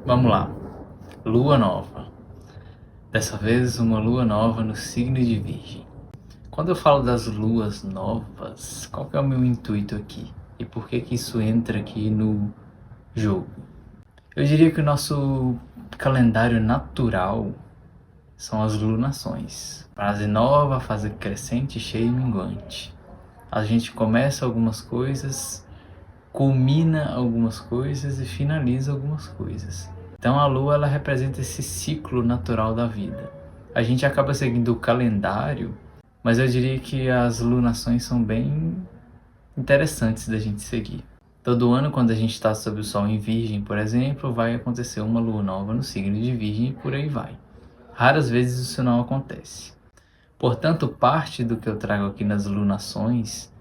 Vamos lá. Lua nova. Dessa vez, uma lua nova no signo de Virgem. Quando eu falo das luas novas, qual que é o meu intuito aqui? E por que que isso entra aqui no jogo? Eu diria que o nosso calendário natural são as lunações. Fase nova, fase crescente, cheia e minguante. A gente começa algumas coisas, culmina algumas coisas e finaliza algumas coisas. Então a lua ela representa esse ciclo natural da vida. A gente acaba seguindo o calendário, mas eu diria que as lunações são bem interessantes da gente seguir. Todo ano, quando a gente está sob o sol em Virgem, por exemplo, vai acontecer uma lua nova no signo de Virgem e por aí vai. Raras vezes isso não acontece. Portanto, parte do que eu trago aqui nas lunações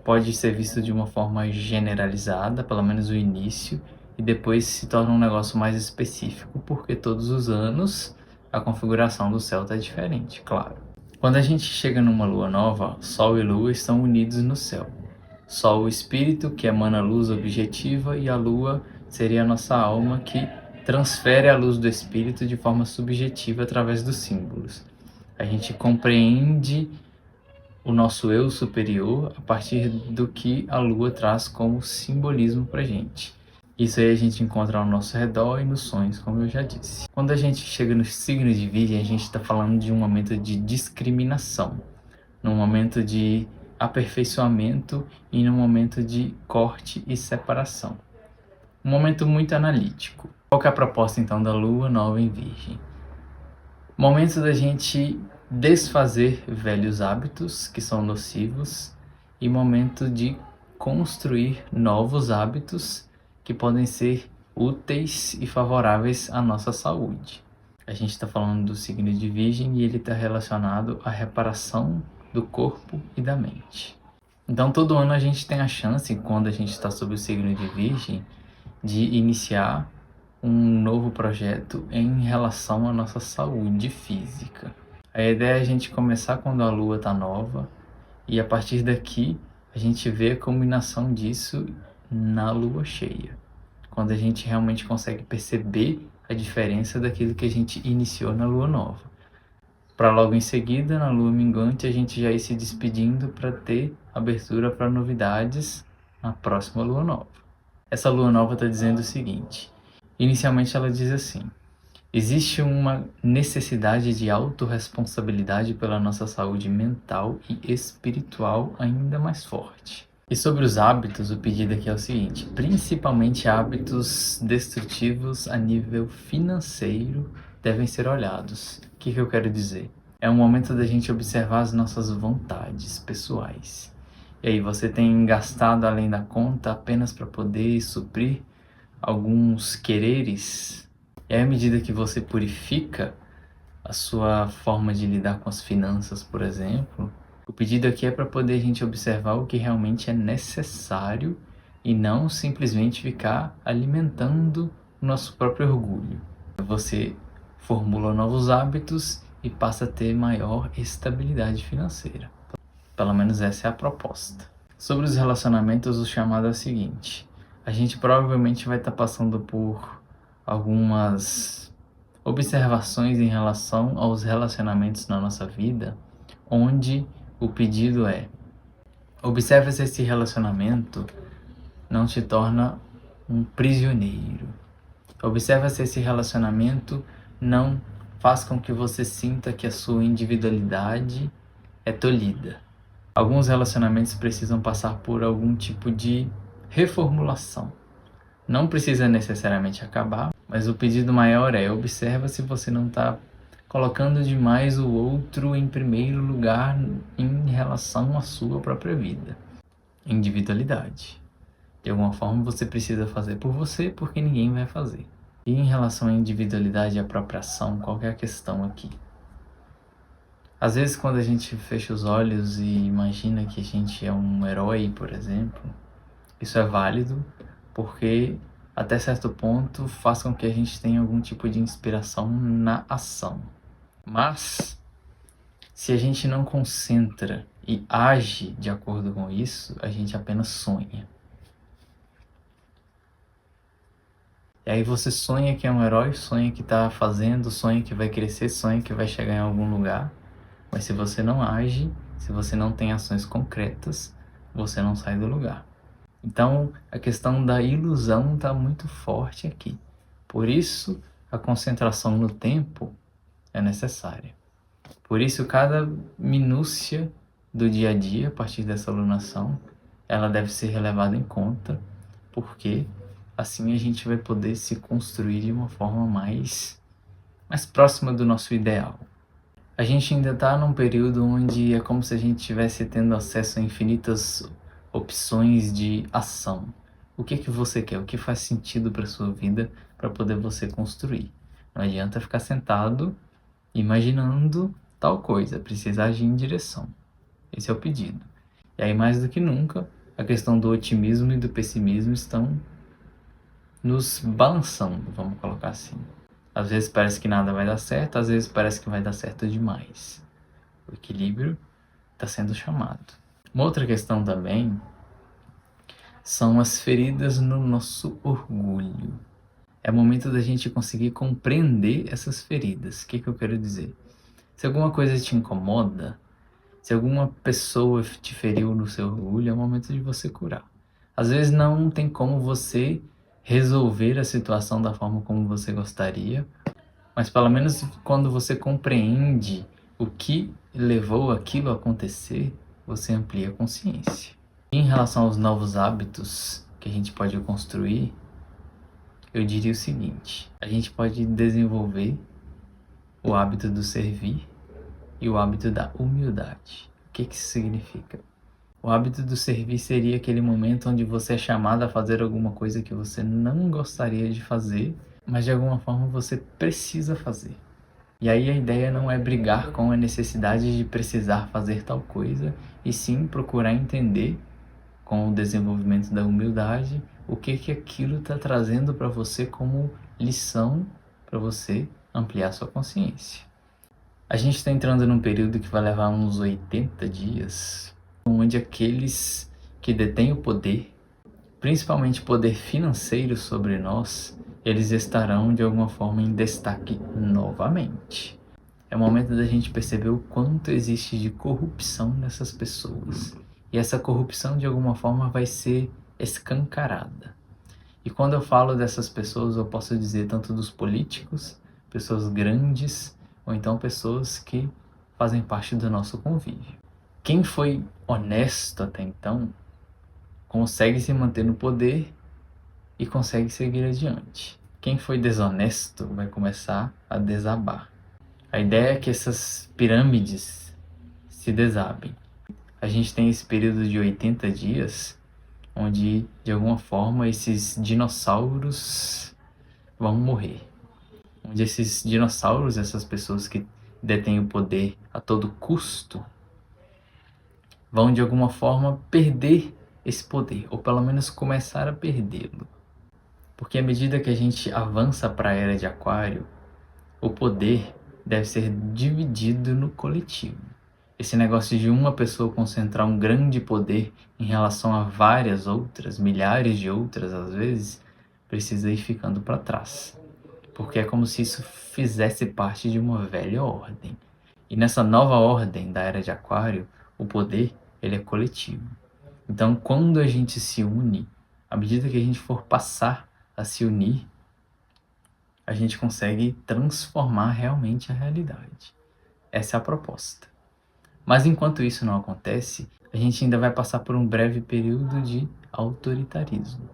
pode ser visto de uma forma generalizada, pelo menos o início, e depois se torna um negócio mais específico, porque todos os anos a configuração do céu está diferente, claro. Quando a gente chega numa lua nova, Sol e Lua estão unidos no céu. Sol, o espírito, que emana luz objetiva, e a Lua seria a nossa alma que transfere a luz do espírito de forma subjetiva através dos símbolos. A gente compreende o nosso eu superior a partir do que a Lua traz como simbolismo para gente. Isso aí a gente encontra ao nosso redor e nos sonhos, como eu já disse. Quando a gente chega no signo de Virgem, a gente está falando de um momento de discriminação, num momento de aperfeiçoamento e num momento de corte e separação. Um momento muito analítico. Qual que é a proposta então da Lua nova em Virgem? Momento da gente desfazer velhos hábitos que são nocivos e momento de construir novos hábitos que podem ser úteis e favoráveis à nossa saúde. A gente está falando do signo de Virgem e ele está relacionado à reparação do corpo e da mente. Então todo ano a gente tem a chance, quando a gente está sob o signo de Virgem, de iniciar um novo projeto em relação à nossa saúde física. A ideia é a gente começar quando a lua está nova e a partir daqui a gente vê a combinação disso na lua cheia, quando a gente realmente consegue perceber a diferença daquilo que a gente iniciou na lua nova. Para logo em seguida, na lua minguante, a gente já ir se despedindo para ter abertura para novidades na próxima lua nova. Essa lua nova está dizendo o seguinte: inicialmente ela diz assim: existe uma necessidade de autorresponsabilidade pela nossa saúde mental e espiritual ainda mais forte. E sobre os hábitos, o pedido aqui é o seguinte: principalmente hábitos destrutivos a nível financeiro devem ser olhados. O que eu quero dizer? É um momento da gente observar as nossas vontades pessoais. E aí, você tem gastado além da conta apenas para poder suprir alguns quereres? E aí, à medida que você purifica a sua forma de lidar com as finanças, por exemplo, o pedido aqui é para poder a gente observar o que realmente é necessário e não simplesmente ficar alimentando o nosso próprio orgulho. Você formula novos hábitos e passa a ter maior estabilidade financeira. Pelo menos essa é a proposta. Sobre os relacionamentos, o chamado é o seguinte: a gente provavelmente vai estar passando por algumas observações em relação aos relacionamentos na nossa vida, onde o pedido é: observe se esse relacionamento não te torna um prisioneiro. Observe se esse relacionamento não faz com que você sinta que a sua individualidade é tolhida. Alguns relacionamentos precisam passar por algum tipo de reformulação. Não precisa necessariamente acabar, mas o pedido maior é: observa se você não está colocando demais o outro em primeiro lugar em relação à sua própria vida. Individualidade. De alguma forma você precisa fazer por você, porque ninguém vai fazer. E em relação à individualidade e apropriação, qual é a questão aqui? Às vezes, quando a gente fecha os olhos e imagina que a gente é um herói, por exemplo, isso é válido, porque até certo ponto faz com que a gente tenha algum tipo de inspiração na ação. Mas, se a gente não concentra e age de acordo com isso, a gente apenas sonha. E aí você sonha que é um herói, sonha que está fazendo, sonha que vai crescer, sonha que vai chegar em algum lugar. Mas se você não age, se você não tem ações concretas, você não sai do lugar. Então, a questão da ilusão está muito forte aqui. Por isso, a concentração no tempo é necessária. Por isso, cada minúcia do dia a dia, a partir dessa alunação, ela deve ser levada em conta, porque assim a gente vai poder se construir de uma forma mais próxima do nosso ideal. A gente ainda está num período onde é como se a gente estivesse tendo acesso a infinitas opções de ação. O que você quer? O que faz sentido para sua vida para poder você construir? Não adianta ficar sentado imaginando tal coisa, precisa agir em direção. Esse é o pedido. E aí, mais do que nunca, a questão do otimismo e do pessimismo estão nos balançando, vamos colocar assim. Às vezes parece que nada vai dar certo, às vezes parece que vai dar certo demais. O equilíbrio está sendo chamado. Uma outra questão também são as feridas no nosso orgulho. É o momento da gente conseguir compreender essas feridas. O que eu quero dizer? Se alguma coisa te incomoda, se alguma pessoa te feriu no seu orgulho, é o momento de você curar. Às vezes não tem como você resolver a situação da forma como você gostaria, mas pelo menos quando você compreende o que levou aquilo a acontecer, você amplia a consciência. Em relação aos novos hábitos que a gente pode construir, eu diria o seguinte: a gente pode desenvolver o hábito do servir e o hábito da humildade. O que isso significa? O hábito do servir seria aquele momento onde você é chamado a fazer alguma coisa que você não gostaria de fazer, mas de alguma forma você precisa fazer. E aí a ideia não é brigar com a necessidade de precisar fazer tal coisa, e sim procurar entender, com o desenvolvimento da humildade, o que aquilo está trazendo para você como lição para você ampliar sua consciência. A gente está entrando num período que vai levar uns 80 dias, onde aqueles que detêm o poder, principalmente poder financeiro sobre nós, eles estarão de alguma forma em destaque novamente. É o momento da gente perceber o quanto existe de corrupção nessas pessoas. E essa corrupção de alguma forma vai ser escancarada. E quando eu falo dessas pessoas, eu posso dizer tanto dos políticos, pessoas grandes, ou então pessoas que fazem parte do nosso convívio. Quem foi honesto até então, consegue se manter no poder e consegue seguir adiante. Quem foi desonesto vai começar a desabar. A ideia é que essas pirâmides se desabem. A gente tem esse período de 80 dias, onde de alguma forma esses dinossauros vão morrer. Onde esses dinossauros, essas pessoas que detêm o poder a todo custo, vão de alguma forma perder esse poder, ou pelo menos começar a perdê-lo. Porque à medida que a gente avança para a era de Aquário, o poder deve ser dividido no coletivo. Esse negócio de uma pessoa concentrar um grande poder em relação a várias outras, milhares de outras às vezes, precisa ir ficando para trás. Porque é como se isso fizesse parte de uma velha ordem. E nessa nova ordem da era de Aquário, o poder ele é coletivo. Então, quando a gente se une, à medida que a gente for passar a se unir, a gente consegue transformar realmente a realidade. Essa é a proposta. Mas enquanto isso não acontece, a gente ainda vai passar por um breve período de autoritarismo.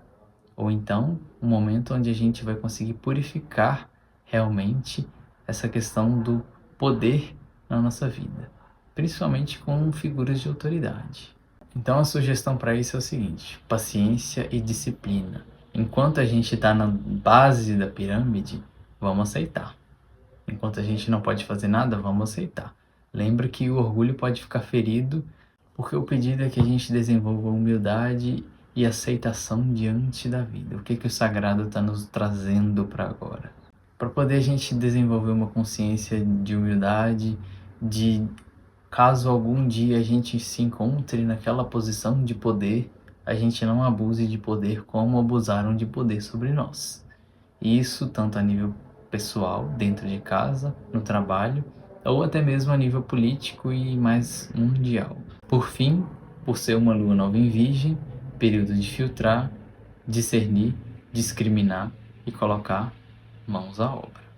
Ou então, um momento onde a gente vai conseguir purificar realmente essa questão do poder na nossa vida, principalmente com figuras de autoridade. Então a sugestão para isso é o seguinte: paciência e disciplina. Enquanto a gente está na base da pirâmide, vamos aceitar. Enquanto a gente não pode fazer nada, vamos aceitar. Lembra que o orgulho pode ficar ferido, porque o pedido é que a gente desenvolva humildade e aceitação diante da vida. O que o sagrado está nos trazendo para agora? Para poder a gente desenvolver uma consciência de humildade, de caso algum dia a gente se encontre naquela posição de poder, a gente não abuse de poder como abusaram de poder sobre nós. Isso tanto a nível pessoal, dentro de casa, no trabalho, ou até mesmo a nível político e mais mundial. Por fim, por ser uma lua nova em Virgem, período de filtrar, discernir, discriminar e colocar mãos à obra.